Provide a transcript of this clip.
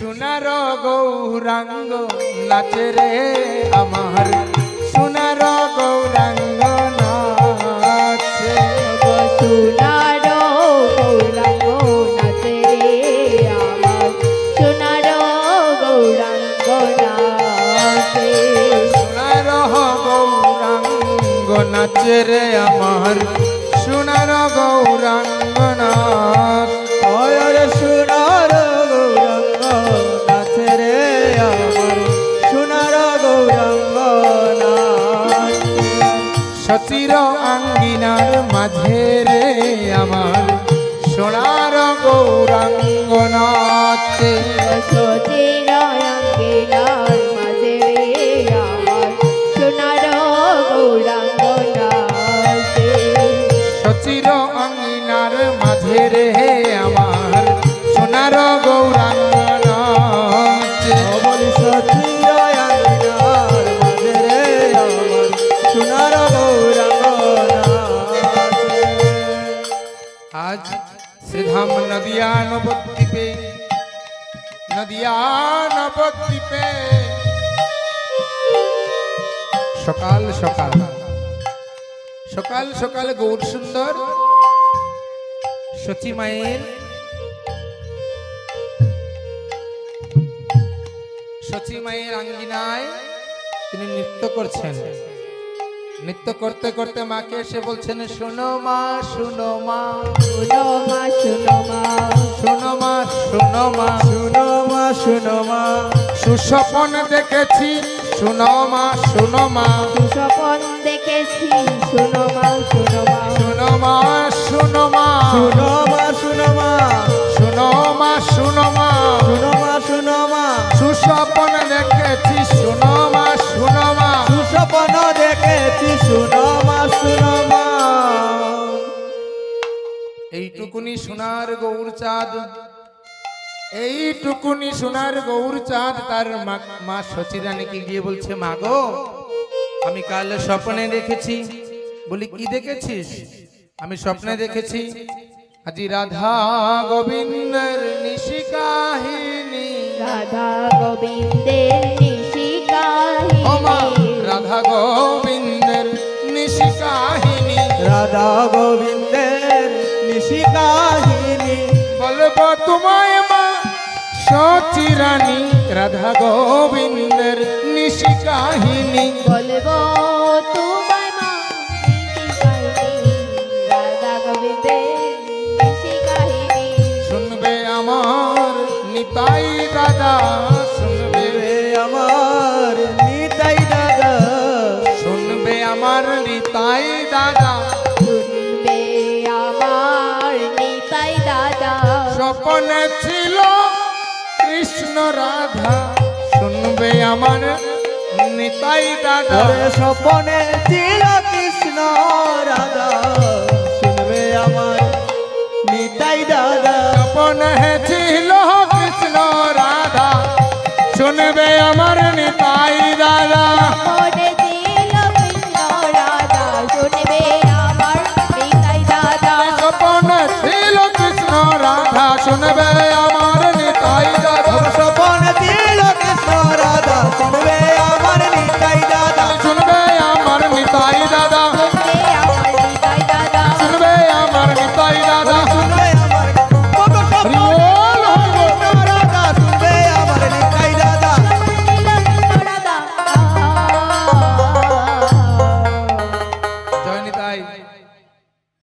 সোনার গৌরাঙ্গ নাচে রে আমার সোনার গৌরাঙ্গ নাচে সোনার গৌরাঙ্গ নাচে রে আমার সোনার গৌরাঙ্গ নাচে সোনার গৌরাঙ্গ নাচে রে আমার সোনার গৌরাঙ্গ নাচ রে সোনার গৌরাঙ্গ নাচে রে আমার সোনার গৌরাঙ্গ নাচ সচির আঙ্গিনার মাঝে রে আমার সোনার গৌরাঙ্গ নাচে সচির অঙ্গিনার মাঝে রে আমার সোনার গৌরাঙ্গ নাচে সচির আঙ্গিনার মাঝে রে আমার সোনার গৌরাঙ্গ নাচে বলি সচির আঙ্গিনার মাঝে রে আমার সোনার গৌরাঙ্গ নাচে আজ শ্রীধাম নদিয়া নবদ্বীপে সকাল সকাল সকাল সকাল গৌর সুন্দর সচী মায়ের আঙ্গিনায় তিনি নৃত্য করছেন। নৃত্য করতে করতে মাকে এসে বলছেন, শোনো মা শোনো মা শুনো মা শুনো মা শোনো মা শোনো মা শুনো মা শুনো মা সুস্বপন দেখেছি শোনো মা শোনো মা সুস্বপন দেখেছি শুনো মা শুনো মা শোনো মা শোনো মা শুনো মা শুনো মা শোনো মা শোনো মা শুনো মা শুনো মা সুস্বপন দেখেছি শোনো মা শোনো মা সুস্বপ্ন দেখেছি শুনো মা শুনো মা এইটুকুনি সোনার গৌর চাঁদ এইটুকুনি সোনার গৌর চাঁদ তার মা সচিরানীকে গিয়ে বলছে, মা গো আমি কাল স্বপ্নে দেখেছি। বলি কি দেখেছিস? আমি স্বপ্নে দেখেছি আজি রাধা গোবিন্দের নিশি কাহিনী। রাধা গোবিন্দের নিশি ও মা, কাহিনী রাধা গোবিন্দের নিশি কাহিনী রাধা গোবিন্দের নিশি কাহিনী বলবো তোমায় মা সচিরানী রাধা গোবিন্দের নিশি কাহিনী। বলবো তোমায় মা নিশি কাহিনী রাধা গোবিন্দের নিশি কাহিনী শুনবে আমার নিতাই দাদা শুনবে আমার নিতাই দাদা শুনবে আমার নিতাই দাদা শুনবে আমার নিতাই দাদা স্বপনে ছিল কৃষ্ণ রাধা শুনবে আমার নিতাই দাদা ওরে স্বপনে ছিল কৃষ্ণ রাধা শুনবে আমার নিতাই দাদা স্বপনে ছিল কৃষ্ণ রাধা শুনবে আমার নিতাই দাদা